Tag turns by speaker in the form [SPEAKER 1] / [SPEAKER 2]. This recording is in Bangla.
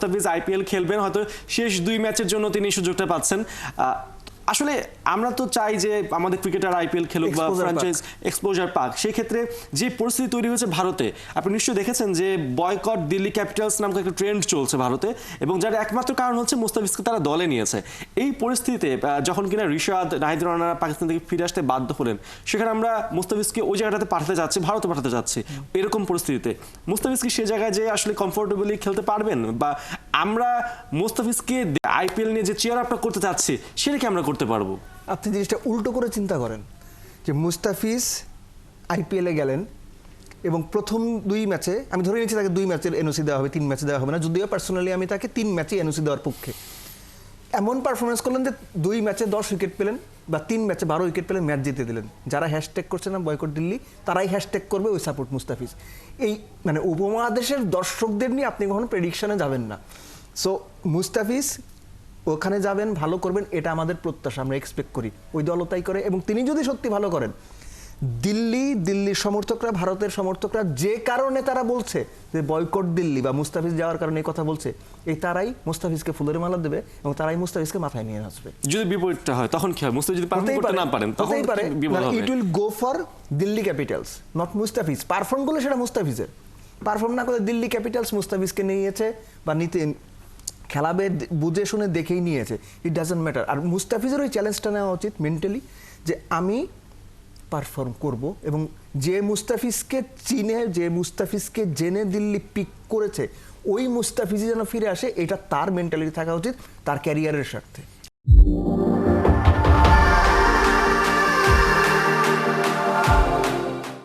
[SPEAKER 1] মুস্তাফিজ আইপিএল খেলবেন, হয়তো শেষ 2 ম্যাচের জন্য তিনি সুযোগটা পাচ্ছেন। আসলে আমরা তো চাই যে আমাদের ক্রিকেটার আইপিএল খেলুক বা ফ্র্যাঞ্চাইজ এক্সপোজার পাক। সেই ক্ষেত্রে যে পরিস্থিতি তৈরি হয়েছে ভারতে, আপনি নিশ্চয়ই দেখেছেন যে বয়কট দিল্লি ক্যাপিটালস নামক একটা ট্রেন্ড চলছে ভারতে, এবং যার একমাত্র কারণ হচ্ছে মুস্তাফিজকে তারা দলে নিয়েছে। এই পরিস্থিতিতে যখন কিনা রিশাদ, নাহিদ রানারা পাকিস্তান থেকে ফিরে আসতে বাধ্য হলেন, সেখানে আমরা মুস্তাফিজকে ওই জায়গাটাতে পাঠাতে যাচ্ছি, ভারতে পাঠাতে যাচ্ছি। এরকম পরিস্থিতিতে মুস্তাফিজ কি সে জায়গায় যে আসলে কমফোর্টেবলি খেলতে পারবেন, বা আমরা মুস্তাফিজকে আইপিএল নিয়ে যে চেয়ার আপটা করতে চাচ্ছি সেটা কি আমরা করতে পারবো?
[SPEAKER 2] আপনি জিনিসটা উল্টো করে চিন্তা করেন যে মুস্তাফিজ আইপিএলে গেলেন এবং প্রথম 2 ম্যাচে, আমি ধরে নিচ্ছি তাকে 2 ম্যাচের এনওসি দেওয়া হবে, 3 ম্যাচে দেওয়া হবে না, যদিও পার্সোনালি আমি তাকে 3 ম্যাচে এনওসি দেওয়ার পক্ষে। এমন পারফরমেন্স করলেন যে 2 ম্যাচে 10 উইকেট পেলেন বা 3 ম্যাচে 12 উইকেট পেলেন, ম্যাচ জিতে দিলেন। যারা হ্যাশট্যাগ করছে না বয়কট দিল্লি, তারাই হ্যাশট্যাগ করবে ওই সাপোর্ট মুস্তাফিজ। এই মানে উপমহাদেশের দর্শকদের নিয়ে আপনি কখনো প্রেডিকশনে যাবেন না। সো মুস্তাফিজ ওখানে যাবেন, ভালো করবেন, এটা আমাদের প্রত্যাশা, আমরা এক্সপেক্ট করি। ওই দলও তাই করে, এবং তিনি যদি সত্যি ভালো করেন, দিল্লির সমর্থকরা, ভারতের সমর্থকরা যে কারণে তারা বলছে যে বয়কট দিল্লি বা মুস্তাফিজ যাওয়ার কারণে এই কথা বলছে, এই তারাই মুস্তাফিজকে ফুলের মালা দেবে এবং তারাই মুস্তাফিজকে মাথায় নিয়ে আসবে।
[SPEAKER 1] যদি বিপরীতটা হয় তখন কি হয়? মুস্তাফিজ যদি পারফর্ম করতে না পারেন তখন বিপদ হবে।
[SPEAKER 2] It will go for Delhi Capitals, not Mustafiz. Perform করলে সেটা মুস্তাফিজের, পারফর্ম না করলে দিল্লি ক্যাপিটালস মুস্তাফিজকে নিয়েছে বা নিতে খেলাবে, বুঝে শুনে দেখেই নিয়েছে, ইট ডাজন্ট ম্যাটার। আর মুস্তাফিজের ওই চ্যালেঞ্জটা নেওয়া উচিত মেন্টালি, যে আমি পারফর্ম করব, এবং যে মুস্তাফিজকে চিনে, যে মুস্তাফিজকে জেনে দিল্লি পিক করেছে, ওই মুস্তাফিজই যেন ফিরে আসে, এটা তার মেন্টালিটি থাকা উচিত, তার ক্যারিয়ারের স্বার্থে।